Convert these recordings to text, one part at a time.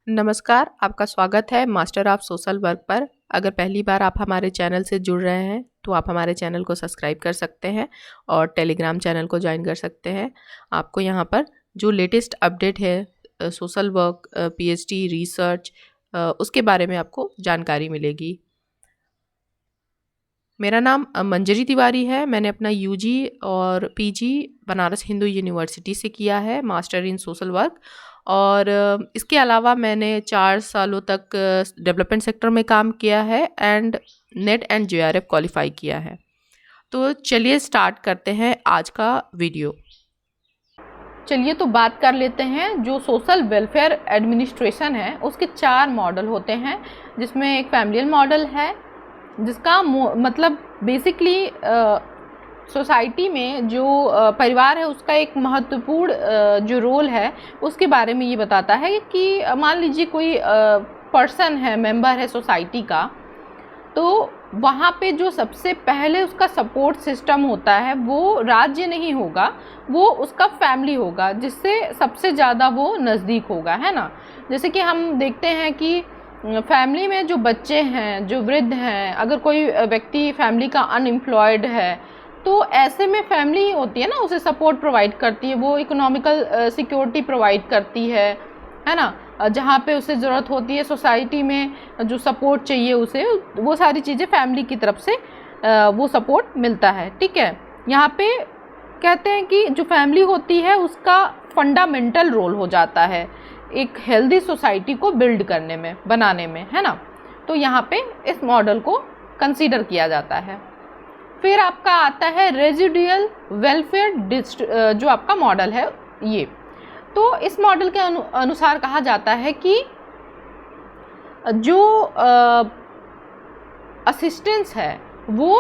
नमस्कार, आपका स्वागत है मास्टर ऑफ सोशल वर्क पर। अगर पहली बार आप हमारे चैनल से जुड़ रहे हैं तो आप हमारे चैनल को सब्सक्राइब कर सकते हैं और टेलीग्राम चैनल को ज्वाइन कर सकते हैं। आपको यहाँ पर जो लेटेस्ट अपडेट है सोशल वर्क, पीएचडी रिसर्च, उसके बारे में आपको जानकारी मिलेगी। मेरा नाम मंजरी तिवारी है। मैंने अपना यूजी और पीजी बनारस हिंदू यूनिवर्सिटी से किया है, मास्टर इन सोशल वर्क। और इसके अलावा मैंने 4 सालों तक डेवलपमेंट सेक्टर में काम किया है and net and JRF qualify किया है। तो चलिए स्टार्ट करते हैं आज का वीडियो। चलिए तो बात कर लेते हैं। जो सोशल वेलफेयर एडमिनिस्ट्रेशन है उसके 4 मॉडल होते हैं, जिसमें एक फैमिलियल मॉडल है जिसका मतलब बेसिकली सोसाइटी में जो परिवार है उसका एक महत्वपूर्ण जो रोल है उसके बारे में ये बताता है कि मान लीजिए कोई पर्सन है, मेंबर है सोसाइटी का, तो वहाँ पे जो सबसे पहले उसका सपोर्ट सिस्टम होता है वो राज्य नहीं होगा, वो उसका फैमिली होगा, जिससे सबसे ज़्यादा वो नज़दीक होगा, है ना। जैसे कि हम देखते हैं कि फैमिली में जो बच्चे हैं, जो वृद्ध हैं, अगर कोई व्यक्ति फैमिली का अनएम्प्लॉयड है तो ऐसे में फैमिली ही होती है ना, उसे सपोर्ट प्रोवाइड करती है, वो इकोनॉमिकल सिक्योरिटी प्रोवाइड करती है ना। जहाँ पे उसे ज़रूरत होती है सोसाइटी में जो सपोर्ट चाहिए उसे, वो सारी चीज़ें फैमिली की तरफ से वो सपोर्ट मिलता है। ठीक है, यहाँ पे कहते हैं कि जो फैमिली होती है उसका फंडामेंटल रोल हो जाता है एक हेल्दी सोसाइटी को बिल्ड करने में, बनाने में, है ना। तो यहाँ पे इस मॉडल को कंसीडर किया जाता है। फिर आपका आता है रेजिडुअल वेलफेयर जो आपका मॉडल है ये। तो इस मॉडल के अनुसार कहा जाता है कि जो असिस्टेंस है वो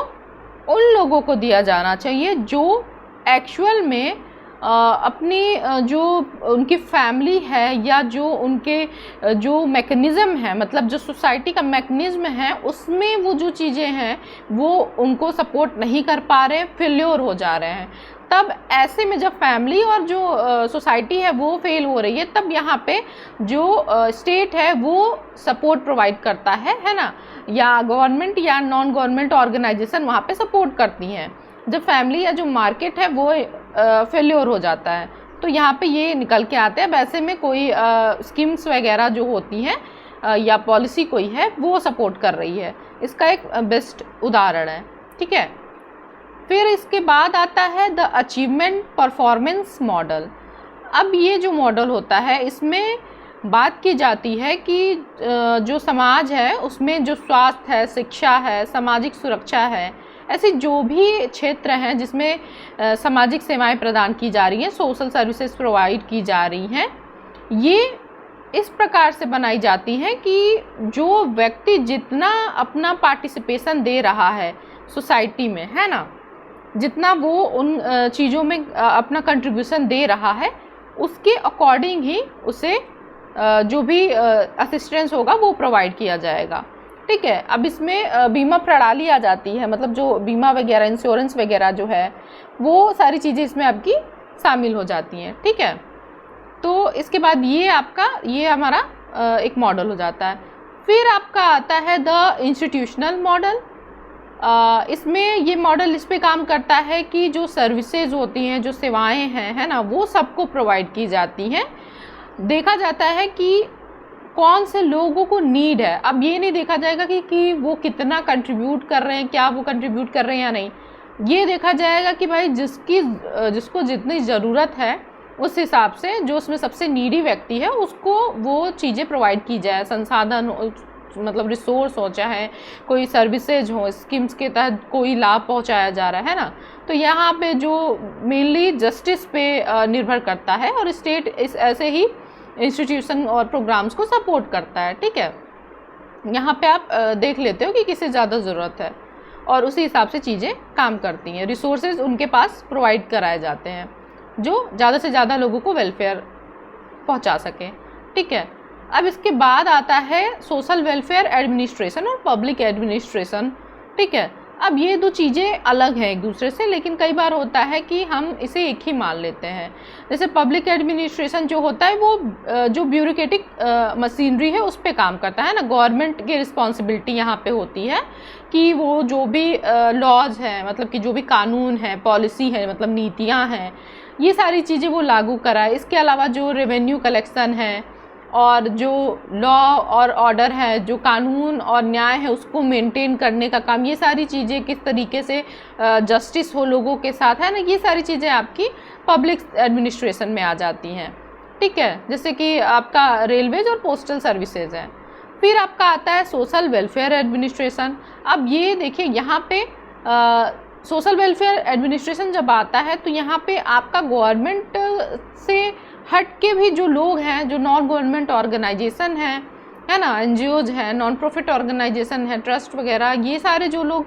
उन लोगों को दिया जाना चाहिए जो एक्चुअल में अपनी जो उनकी फैमिली है या जो उनके जो मैकेनिज़्म है, मतलब जो सोसाइटी का मैकेनिज़्म है उसमें वो जो चीज़ें हैं वो उनको सपोर्ट नहीं कर पा रहे, फेल्योर हो जा रहे हैं। तब ऐसे में जब फैमिली और जो सोसाइटी है वो फेल हो रही है, तब यहाँ पे जो स्टेट है वो सपोर्ट प्रोवाइड करता है ना, या गवर्नमेंट या नॉन गवर्नमेंट ऑर्गेनाइजेशन वहाँ पे सपोर्ट करती हैं जब फैमिली या जो मार्केट है वो फेल्योर हो जाता है। तो यहाँ पे ये निकल के आते हैं। वैसे में कोई स्कीम्स वगैरह जो होती हैं या पॉलिसी कोई है वो सपोर्ट कर रही है, इसका एक बेस्ट उदाहरण है। ठीक है, फिर इसके बाद आता है द अचीवमेंट परफॉर्मेंस मॉडल। अब ये जो मॉडल होता है इसमें बात की जाती है कि जो समाज है उसमें जो स्वास्थ्य है, शिक्षा है, सामाजिक सुरक्षा है, ऐसी जो भी क्षेत्र हैं जिसमें सामाजिक सेवाएं प्रदान की जा रही हैं, सोशल सर्विसेज प्रोवाइड की जा रही हैं, ये इस प्रकार से बनाई जाती हैं कि जो व्यक्ति जितना अपना पार्टिसिपेशन दे रहा है सोसाइटी में, है ना, जितना वो उन चीज़ों में अपना कंट्रीब्यूशन दे रहा है उसके अकॉर्डिंग ही उसे जो भी असिस्टेंस होगा वो प्रोवाइड किया जाएगा। ठीक है, अब इसमें बीमा प्रणाली आ जाती है, मतलब जो बीमा वगैरह, इंश्योरेंस वगैरह जो है वो सारी चीज़ें इसमें आपकी शामिल हो जाती हैं। ठीक है, तो इसके बाद ये हमारा एक मॉडल हो जाता है। फिर आपका आता है द इंस्टीट्यूशनल मॉडल। इसमें ये मॉडल इस पे काम करता है कि जो सर्विसेज होती हैं, जो सेवाएं हैं, है ना, वो सबको प्रोवाइड की जाती हैं। देखा जाता है कि कौन से लोगों को नीड है। अब ये नहीं देखा जाएगा कि वो कितना कंट्रीब्यूट कर रहे हैं, क्या वो कंट्रीब्यूट कर रहे हैं या नहीं। ये देखा जाएगा कि भाई जिसको जितनी ज़रूरत है उस हिसाब से जो उसमें सबसे नीडी व्यक्ति है उसको वो चीज़ें प्रोवाइड की जाए, संसाधन मतलब रिसोर्स हो, चाहे कोई सर्विसेज हो, स्कीम्स के तहत कोई लाभ पहुंचाया जा रहा है ना। तो यहाँ पे जो मेनली जस्टिस पे निर्भर करता है और स्टेट इस ऐसे ही इंस्टीट्यूशन और प्रोग्राम्स को सपोर्ट करता है। ठीक है, यहाँ पे आप देख लेते हो कि किसे ज़्यादा ज़रूरत है और उसी हिसाब से चीज़ें काम करती हैं। रिसोर्सेज उनके पास प्रोवाइड कराए जाते हैं जो ज़्यादा से ज़्यादा लोगों को वेलफेयर पहुँचा सकें। ठीक है, अब इसके बाद आता है सोशल वेलफेयर एडमिनिस्ट्रेशन और पब्लिक एडमिनिस्ट्रेशन। ठीक है, अब ये दो चीज़ें अलग हैं एक दूसरे से, लेकिन कई बार होता है कि हम इसे एक ही मान लेते हैं। जैसे पब्लिक एडमिनिस्ट्रेशन जो होता है वो जो ब्यूरोक्रेटिक मशीनरी है उस पर काम करता है ना। गवर्नमेंट की रिस्पॉन्सिबिलिटी यहाँ पे होती है कि वो जो भी लॉज हैं, मतलब कि जो भी कानून है, पॉलिसी है, मतलब नीतियाँ हैं, ये सारी चीज़ें वो लागू कराए। इसके अलावा जो रेवेन्यू कलेक्शन है और जो लॉ और ऑर्डर है, जो कानून और न्याय है, उसको मेंटेन करने का काम, ये सारी चीज़ें किस तरीके से जस्टिस हो लोगों के साथ, है ना, ये सारी चीज़ें आपकी पब्लिक एडमिनिस्ट्रेशन में आ जाती हैं। ठीक है, जैसे कि आपका रेलवेज और पोस्टल सर्विसेज है। फिर आपका आता है सोशल वेलफेयर एडमिनिस्ट्रेशन। अब ये देखिए यहाँ पे सोशल वेलफेयर एडमिनिस्ट्रेशन जब आता है तो यहाँ पे आपका गवर्नमेंट से हट के भी जो लोग हैं, जो नॉन गवर्नमेंट ऑर्गेनाइजेशन है ना, एनजीओज हैं, नॉन प्रॉफिट ऑर्गेनाइजेशन है, ट्रस्ट वगैरह, ये सारे जो लोग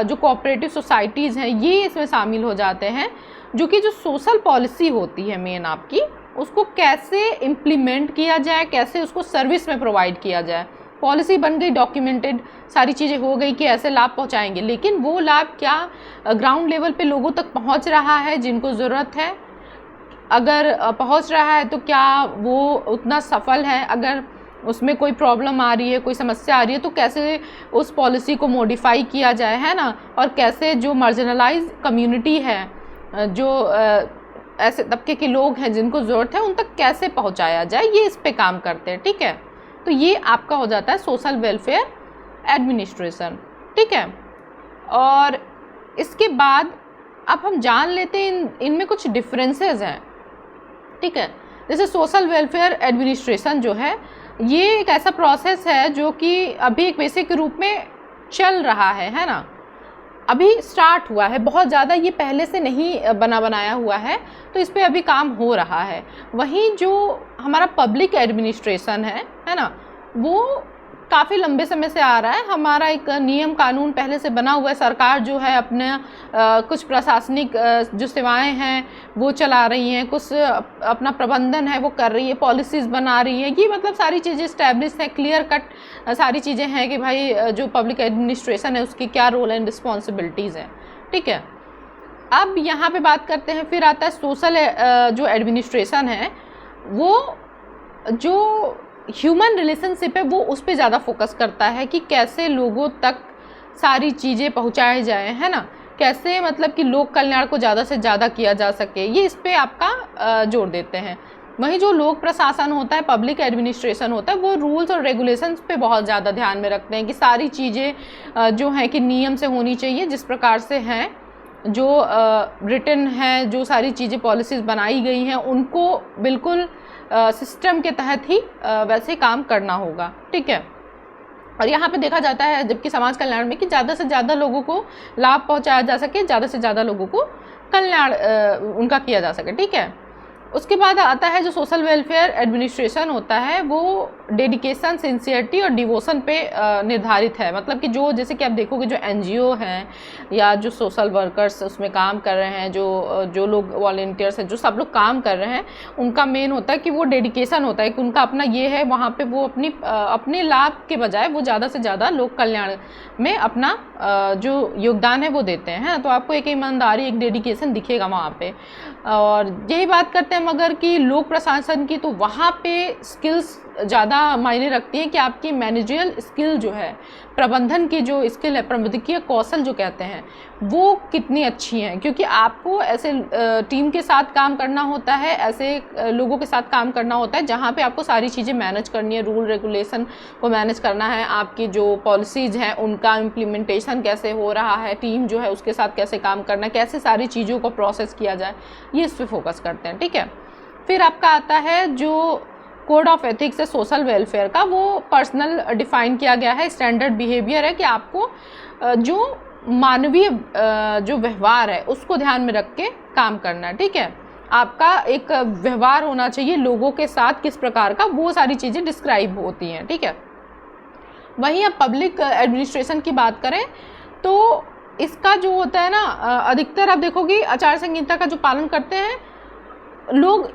जो कोऑपरेटिव सोसाइटीज़ हैं, ये इसमें शामिल हो जाते हैं, जो कि जो सोशल पॉलिसी होती है मेन आपकी, उसको कैसे इम्प्लीमेंट किया जाए, कैसे उसको सर्विस में प्रोवाइड किया जाए। पॉलिसी बन गई, डॉक्यूमेंटेड, सारी चीज़ें हो गई कि ऐसे लाभ पहुंचाएंगे, लेकिन वो लाभ क्या ग्राउंड लेवल पे लोगों तक पहुंच रहा है जिनको ज़रूरत है? अगर पहुंच रहा है तो क्या वो उतना सफल है? अगर उसमें कोई प्रॉब्लम आ रही है, कोई समस्या आ रही है, तो कैसे उस पॉलिसी को मॉडिफाई किया जाए, है ना, और कैसे जो मार्जिनलाइज कम्युनिटी है, जो ऐसे तबके के लोग हैं जिनको ज़रूरत है, उन तक कैसे पहुंचाया जाए, ये इस पे काम करते हैं। ठीक है, तो ये आपका हो जाता है सोशल वेलफेयर एडमिनिस्ट्रेशन। ठीक है, और इसके बाद अब हम जान लेते हैं इनमें कुछ डिफरेंसेस हैं। ठीक है, जैसे सोशल वेलफेयर एडमिनिस्ट्रेशन जो है, ये एक ऐसा प्रोसेस है जो कि अभी एक बेसिक रूप में चल रहा है ना, अभी स्टार्ट हुआ है, बहुत ज़्यादा ये पहले से नहीं बनाया हुआ है, तो इस पे अभी काम हो रहा है। वहीं जो हमारा पब्लिक एडमिनिस्ट्रेशन है ना, वो काफ़ी लंबे समय से आ रहा है। हमारा एक नियम कानून पहले से बना हुआ है, सरकार जो है अपने कुछ प्रशासनिक जो सेवाएं हैं वो चला रही हैं, कुछ अपना प्रबंधन है वो कर रही है, पॉलिसीज़ बना रही है, ये मतलब सारी चीज़ें इस्टेब्लिश है, क्लियर कट सारी चीज़ें हैं कि भाई जो पब्लिक एडमिनिस्ट्रेशन है उसकी क्या रोल एंड रिस्पॉन्सिबिलिटीज़ हैं। ठीक है, अब यहाँ पे बात करते हैं, फिर आता है सोशल जो एडमिनिस्ट्रेशन है, वो जो ह्यूमन रिलेशनशिप है वो उस पर ज़्यादा फोकस करता है कि कैसे लोगों तक सारी चीज़ें पहुँचाए जाए, है ना, कैसे मतलब कि लोक कल्याण को ज़्यादा से ज़्यादा किया जा सके, ये इस पे आपका जोर देते हैं। वहीं जो लोक प्रशासन होता है, पब्लिक एडमिनिस्ट्रेशन होता है, वो रूल्स और रेगुलेशंस पे बहुत ज़्यादा ध्यान में रखते हैं कि सारी चीज़ें जो हैं कि नियम से होनी चाहिए, जिस प्रकार से हैं, जो रिटन है, जो सारी चीज़ें पॉलिसीज़ बनाई गई हैं, उनको बिल्कुल सिस्टम के तहत ही वैसे काम करना होगा। ठीक है, और यहाँ पे देखा जाता है जबकि समाज कल्याण में कि ज़्यादा से ज़्यादा लोगों को लाभ पहुँचाया जा सके, ज़्यादा से ज़्यादा लोगों को कल्याण उनका किया जा सके। ठीक है, उसके बाद आता है जो सोशल वेलफेयर एडमिनिस्ट्रेशन होता है, वो डेडिकेशन, सिंसियरिटी और डिवोशन पे निर्धारित है। मतलब कि जो जैसे कि आप देखोगे जो एनजीओ हैं या जो सोशल वर्कर्स उसमें काम कर रहे हैं, जो लोग वॉलंटियर्स हैं, जो सब लोग काम कर रहे हैं, उनका मेन होता है कि वो डेडिकेशन होता है कि उनका अपना ये है, वहाँ पे वो अपने लाभ के बजाय वो ज़्यादा से ज़्यादा लोक कल्याण में अपना जो योगदान है वो देते हैं। तो आपको एक ईमानदारी, एक डेडिकेशन दिखेगा वहाँ पे। और यही बात करते हैं मगर कि लोक प्रशासन की, तो वहाँ पे स्किल्स ज़्यादा मायने रखती हैं कि आपकी मैनेजरियल स्किल जो है, प्रबंधन की जो स्किल है, प्रबंधकीय कौशल जो कहते हैं, वो कितनी अच्छी हैं, क्योंकि आपको ऐसे टीम के साथ काम करना होता है, ऐसे लोगों के साथ काम करना होता है जहाँ पे आपको सारी चीज़ें मैनेज करनी है, रूल रेगुलेशन को मैनेज करना है, आपकी जो पॉलिसीज़ हैं उनका इम्प्लीमेंटेशन कैसे हो रहा है, टीम जो है उसके साथ कैसे काम करना है, कैसे सारी चीज़ों को प्रोसेस किया जाए, ये इस पर फोकस करते हैं। ठीक है, फिर आपका आता है जो कोड ऑफ एथिक्स है सोशल वेलफेयर का, वो पर्सनल डिफाइन किया गया है, स्टैंडर्ड बिहेवियर है कि आपको जो मानवीय जो व्यवहार है उसको ध्यान में रख के काम करना है। ठीक है, आपका एक व्यवहार होना चाहिए लोगों के साथ किस प्रकार का, वो सारी चीज़ें डिस्क्राइब होती हैं। ठीक है, वहीं अब पब्लिक एडमिनिस्ट्रेशन की बात करें तो इसका जो होता है ना, अधिकतर आप देखोगे आचार संहिता का जो पालन करते हैं लोग,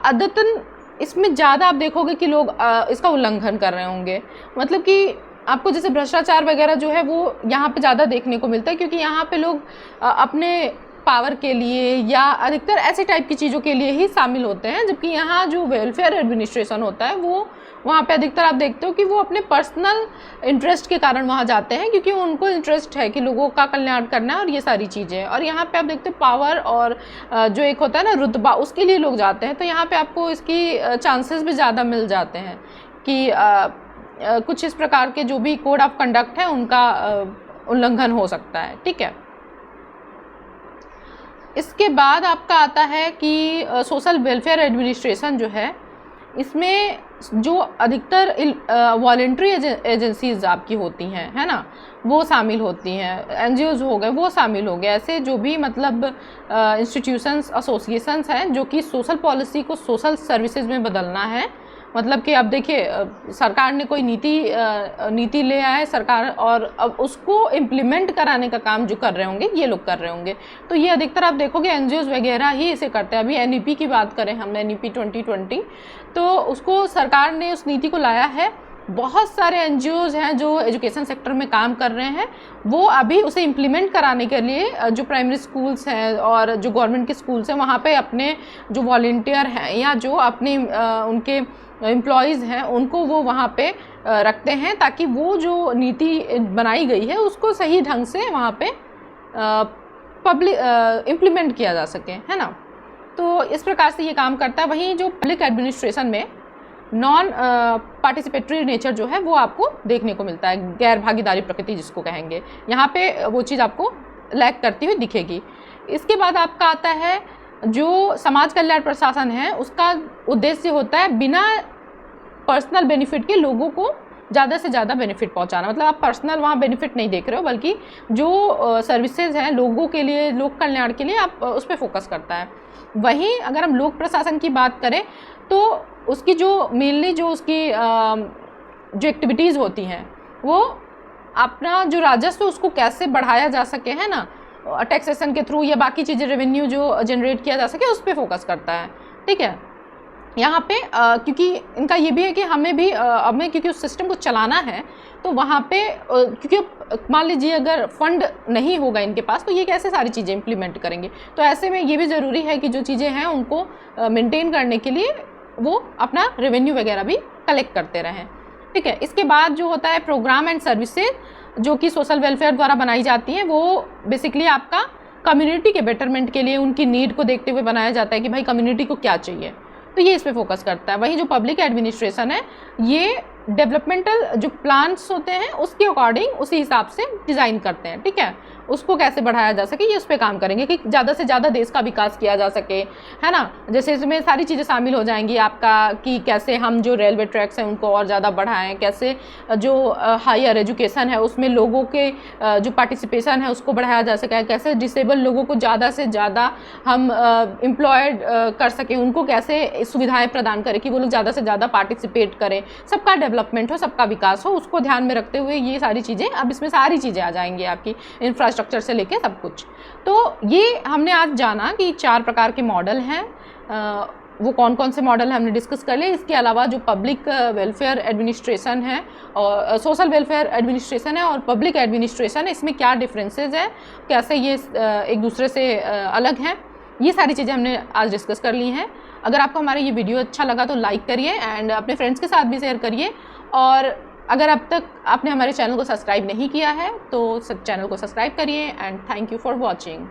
अदतन इसमें ज़्यादा आप देखोगे कि लोग इसका उल्लंघन कर रहे होंगे। मतलब कि आपको जैसे भ्रष्टाचार वगैरह जो है वो यहाँ पे ज़्यादा देखने को मिलता है, क्योंकि यहाँ पे लोग अपने पावर के लिए या अधिकतर ऐसे टाइप की चीज़ों के लिए ही शामिल होते हैं, जबकि यहाँ जो वेलफेयर एडमिनिस्ट्रेशन होता है वो वहाँ पे अधिकतर आप देखते हो कि वो अपने पर्सनल इंटरेस्ट के कारण वहाँ जाते हैं, क्योंकि उनको इंटरेस्ट है कि लोगों का कल्याण करना है और ये सारी चीज़ें। और यहाँ पे आप देखते हो पावर और जो एक होता है ना रुतबा, उसके लिए लोग जाते हैं। तो यहाँ पे आपको इसकी चांसेस भी ज़्यादा मिल जाते हैं कि कुछ इस प्रकार के जो भी कोड ऑफ कंडक्ट है उनका उल्लंघन हो सकता है। ठीक है, इसके बाद आपका आता है कि सोशल वेलफेयर एडमिनिस्ट्रेशन जो है, इसमें जो अधिकतर वॉलेंट्री एजेंसीज आपकी होती हैं, है ना, वो शामिल होती हैं। एनजीओज हो गए, वो शामिल हो गए। ऐसे जो भी मतलब इंस्टीट्यूशंस, एसोसिएशंस हैं जो कि सोशल पॉलिसी को सोशल सर्विसेज में बदलना है। मतलब कि अब देखिए सरकार ने कोई नीति ले आए सरकार, और अब उसको इम्प्लीमेंट कराने का काम जो कर रहे होंगे ये लोग कर रहे होंगे। तो ये अधिकतर आप देखोगे एनजीओज वगैरह ही इसे करते हैं। अभी एनईपी की बात करें हमने, एनईपी 2020, तो उसको सरकार ने उस नीति को लाया है। बहुत सारे एनजीओज हैं जो एजुकेशन सेक्टर में काम कर रहे हैं, वो अभी उसे इम्प्लीमेंट कराने के लिए जो प्राइमरी स्कूल्स हैं और जो गवर्नमेंट के स्कूल्स हैं वहाँ पे अपने जो वॉलंटियर हैं या जो अपने उनके एम्प्लॉयज़ हैं उनको वो वहाँ पे रखते हैं, ताकि वो जो नीति बनाई गई है उसको सही ढंग से वहाँ पे इम्प्लीमेंट किया जा सके, है ना। तो इस प्रकार से ये काम करता है। वहीं जो पब्लिक एडमिनिस्ट्रेशन में नॉन पार्टिसिपेटरी नेचर जो है वो आपको देखने को मिलता है, गैर भागीदारी प्रकृति जिसको कहेंगे, यहाँ पे वो चीज़ आपको लैक करती हुई दिखेगी। इसके बाद आपका आता है जो समाज कल्याण प्रशासन है, उसका उद्देश्य होता है बिना पर्सनल बेनिफिट के लोगों को ज़्यादा से ज़्यादा बेनिफिट पहुंचाना। मतलब आप पर्सनल वहाँ बेनिफिट नहीं देख रहे हो, बल्कि जो सर्विसेज हैं लोगों के लिए, लोक कल्याण के लिए, आप उस पर फोकस करता है। वहीं अगर हम लोक प्रशासन की बात करें तो उसकी जो मेनली जो उसकी जो एक्टिविटीज़ होती हैं वो अपना जो राजस्व उसको कैसे बढ़ाया जा सके, है ना, टैक्सेशन के थ्रू या बाकी चीज़ें, रेवेन्यू जो जनरेट किया जा सके उस पर फोकस करता है। ठीक है, यहाँ पे क्योंकि इनका ये भी है कि हमें क्योंकि उस सिस्टम को चलाना है, तो वहाँ पे क्योंकि मान लीजिए अगर फंड नहीं होगा इनके पास तो ये कैसे सारी चीज़ें इम्प्लीमेंट करेंगे। तो ऐसे में ये भी ज़रूरी है कि जो चीज़ें हैं उनको मेंटेन करने के लिए वो अपना रेवेन्यू वगैरह भी कलेक्ट करते रहें। ठीक है, इसके बाद जो होता है प्रोग्राम एंड सर्विसेज जो कि सोशल वेलफेयर द्वारा बनाई जाती हैं, वो बेसिकली आपका कम्युनिटी के बेटरमेंट के लिए उनकी नीड को देखते हुए बनाया जाता है कि भाई कम्युनिटी को क्या चाहिए, तो ये इस पे फोकस करता है। वहीं जो पब्लिक एडमिनिस्ट्रेशन है ये डेवलपमेंटल जो प्लान्स होते हैं उसके अकॉर्डिंग उसी हिसाब से डिज़ाइन करते हैं। ठीक है, उसको कैसे बढ़ाया जा सके ये उस पर काम करेंगे कि ज़्यादा से ज़्यादा देश का विकास किया जा सके, है ना। जैसे इसमें सारी चीज़ें शामिल हो जाएंगी आपका कि कैसे हम जो रेलवे ट्रैक्स हैं उनको और ज़्यादा बढ़ाएं, कैसे जो हायर एजुकेशन है उसमें लोगों के जो पार्टिसिपेशन है उसको बढ़ाया जा सके, कैसे डिसेबल लोगों को ज़्यादा से ज़्यादा हम एम्प्लॉयड कर सकें, उनको कैसे सुविधाएँ प्रदान करें कि वो लोग ज़्यादा से ज़्यादा पार्टिसिपेट करें, सबका डेवलपमेंट हो, सबका विकास हो, उसको ध्यान में रखते हुए ये सारी चीज़ें, अब इसमें सारी चीज़ें आ जाएंगी आपकी इंफ्रास्ट्रक्चर से लेके सब कुछ। तो ये हमने आज जाना कि 4 प्रकार के मॉडल हैं, वो कौन कौन से मॉडल हैं हमने डिस्कस कर लिए। इसके अलावा जो पब्लिक वेलफेयर एडमिनिस्ट्रेशन है और सोशल वेलफेयर एडमिनिस्ट्रेशन है और पब्लिक एडमिनिस्ट्रेशन है, इसमें क्या डिफरेंसेस हैं, कैसे ये एक दूसरे से अलग हैं, ये सारी चीज़ें हमने आज डिस्कस कर ली हैं। अगर आपको हमारा ये वीडियो अच्छा लगा तो लाइक करिए एंड अपने फ्रेंड्स के साथ भी शेयर करिए, और अगर अब तक आपने हमारे चैनल को सब्सक्राइब नहीं किया है तो चैनल को सब्सक्राइब करिए and thank you for watching.